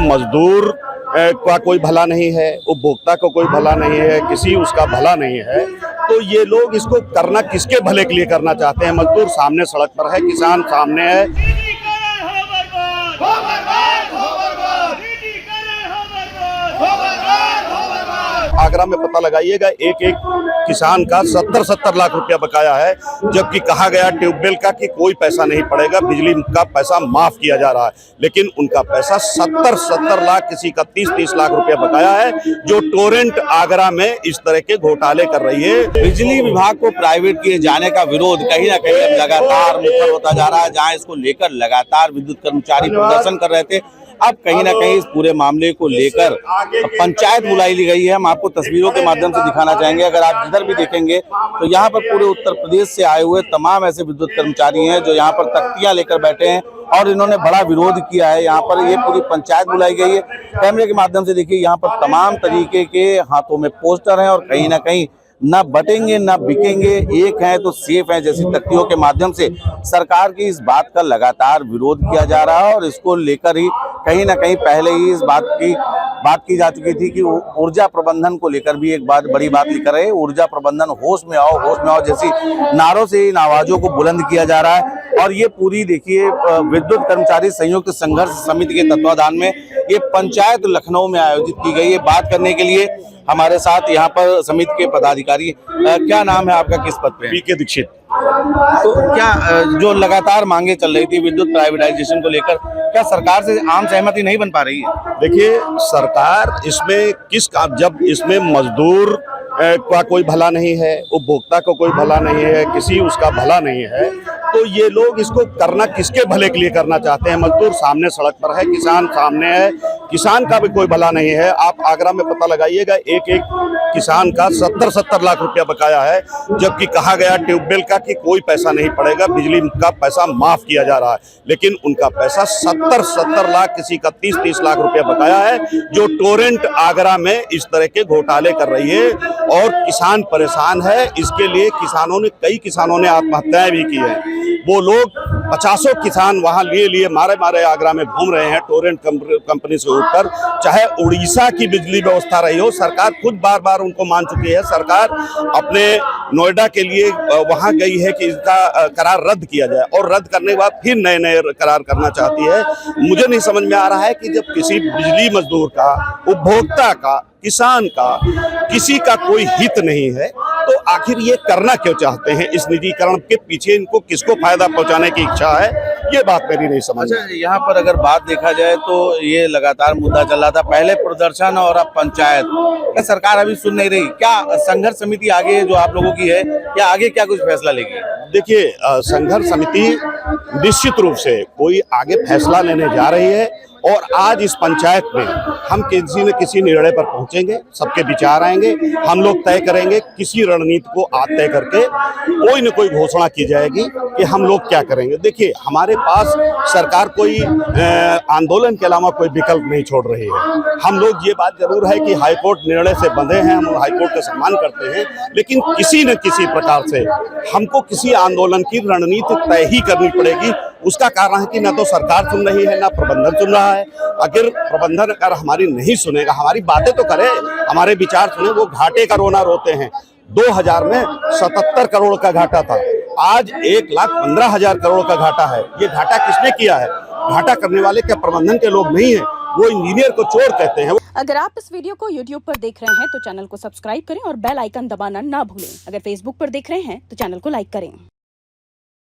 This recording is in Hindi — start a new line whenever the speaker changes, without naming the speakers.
मजदूर का कोई भला नहीं है, उपभोक्ता को कोई भला नहीं है, किसी उसका भला नहीं है, तो ये लोग इसको करना किसके भले के लिए करना चाहते हैं? मजदूर सामने सड़क पर है, किसान सामने है। आगरा में पता लगाइएगा, एक एक किसान का 70-70 लाख रुपया बकाया है, जबकि कहा गया ट्यूबवेल का कि कोई पैसा नहीं पड़ेगा, बिजली का पैसा माफ किया जा रहा है, लेकिन उनका पैसा 70-70 लाख, किसी का 30-30 लाख रुपया बकाया है, जो टोरेंट आगरा में इस तरह के घोटाले कर रही है।
बिजली विभाग को प्राइवेट किए जाने का विरोध कहीं ना कहीं अब लगातार मुखर होता जा रहा है। जहां इसको लेकर लगातार विद्युत कर्मचारी प्रदर्शन कर रहे थे, अब कहीं ना कहीं इस पूरे मामले को लेकर पंचायत बुलाई ली गई है। हम आपको तस्वीरों के माध्यम से दिखाना चाहेंगे। अगर आप जिधर भी देखेंगे तो यहाँ पर पूरे उत्तर प्रदेश से आए हुए तमाम ऐसे विद्युत कर्मचारी हैं जो यहाँ पर तख्तियां लेकर बैठे हैं और इन्होंने बड़ा विरोध किया है। यहाँ पर ये पूरी पंचायत बुलाई गई है। कैमरे के माध्यम से देखिए, यहाँ पर तमाम तरीके के हाथों में पोस्टर हैं और कहीं ना कहीं न बटेंगे न बिकेंगे, एक है तो सेफ है जैसी तख्तियों के माध्यम से सरकार की इस बात का लगातार विरोध किया जा रहा है। और इसको लेकर ही कहीं ना कहीं पहले ही इस बात की जा चुकी थी कि ऊर्जा प्रबंधन को लेकर भी एक बड़ी बात लेकर है। ऊर्जा प्रबंधन, होश में आओ जैसी नारों से इन आवाजों को बुलंद किया जा रहा है। और ये पूरी देखिए विद्युत कर्मचारी संयुक्त संघर्ष समिति के तत्वाधान में ये पंचायत लखनऊ में आयोजित की गई है। बात करने के लिए हमारे साथ यहाँ पर समिति के पदाधिकारी, क्या नाम है आपका, किस पद पे?
पीके दीक्षित।
तो क्या जो लगातार मांगे चल रही थी विद्युत प्राइवेटाइजेशन को लेकर, क्या सरकार से आम सहमति नहीं बन पा रही है?
देखिए, सरकार इसमें जब इसमें मजदूर का कोई भला नहीं है, उपभोक्ता को कोई भला नहीं है, किसी उसका भला नहीं है, तो ये लोग इसको करना किसके भले के लिए करना चाहते हैं? मजदूर सामने सड़क पर है, किसान सामने है, किसान का भी कोई भला नहीं है। आप आगरा में पता लगाइएगा, एक एक किसान का 70-70 लाख रुपया बकाया है, जबकि कहा गया ट्यूबवेल का कि कोई पैसा नहीं पड़ेगा, बिजली का पैसा माफ किया जा रहा है, लेकिन उनका पैसा 70-70 लाख, किसी का 30-30 लाख रुपया बकाया है, जो टोरेंट आगरा में इस तरह के घोटाले कर रही है। और किसान परेशान है। इसके लिए कई किसानों ने आत्महत्याएं भी की है। वो लोग 50 किसान वहां लिए मारे आगरा में घूम रहे हैं टोरेंट कंपनी से ऊपर। चाहे उड़ीसा की बिजली व्यवस्था रही हो, सरकार खुद बार उनको मान चुकी है। सरकार अपने नोएडा के लिए वहां गई है कि इसका करार रद्द किया जाए, और रद्द करने के बाद फिर नए करार करना चाहती है। मुझे नहीं समझ में आ रहा है कि जब किसी बिजली मजदूर का, उपभोक्ता का, किसान का, किसी का कोई हित नहीं है, तो आखिर ये करना क्यों चाहते हैं? इस निजीकरण के पीछे इनको किसको फायदा पहुंचाने की इच्छा है, ये बात मेरी नहीं समझ।
अच्छा, यहाँ पर अगर बात देखा जाए तो ये लगातार मुद्दा चल रहा था, पहले प्रदर्शन और अब पंचायत। क्या सरकार अभी सुन नहीं रही? क्या संघर्ष समिति आगे जो आप लोगों की है, या आगे क्या कुछ फैसला लेगी?
देखिए, संघर्ष समिति निश्चित रूप से कोई आगे फैसला लेने जा रही है, और आज इस पंचायत में हम किसी न किसी निर्णय पर पहुंचेंगे, सबके विचार आएंगे, हम लोग तय करेंगे, किसी रणनीति को आज तय करके कोई न कोई घोषणा की जाएगी कि हम लोग क्या करेंगे। देखिए, हमारे पास सरकार कोई आंदोलन के अलावा कोई विकल्प नहीं छोड़ रही है। हम लोग, ये बात जरूर है कि हाईकोर्ट निर्णय से बंधे हैं, हम हाईकोर्ट का सम्मान करते हैं, लेकिन किसी न किसी प्रकार से हमको किसी आंदोलन की रणनीति तय ही करनी पड़ेगी। उसका कारण है कि न तो सरकार सुन रही है, न प्रबंधन सुन रहा है। अगर प्रबंधन अगर हमारी नहीं सुनेगा, हमारी बातें तो करे, हमारे विचार सुने। वो घाटे का रोना रोते हैं। 2000 में 77 करोड़ का घाटा था, आज 1,15,000 करोड़ का घाटा है। ये घाटा किसने किया है? घाटा करने वाले क्या प्रबंधन के लोग नहीं है? वो इंजीनियर को चोर कहते हैं।
अगर आप इस वीडियो को YouTube पर देख रहे हैं तो चैनल को सब्सक्राइब करें और बेल आइकन दबाना ना भूलें। अगर Facebook पर देख रहे हैं तो चैनल को लाइक करें।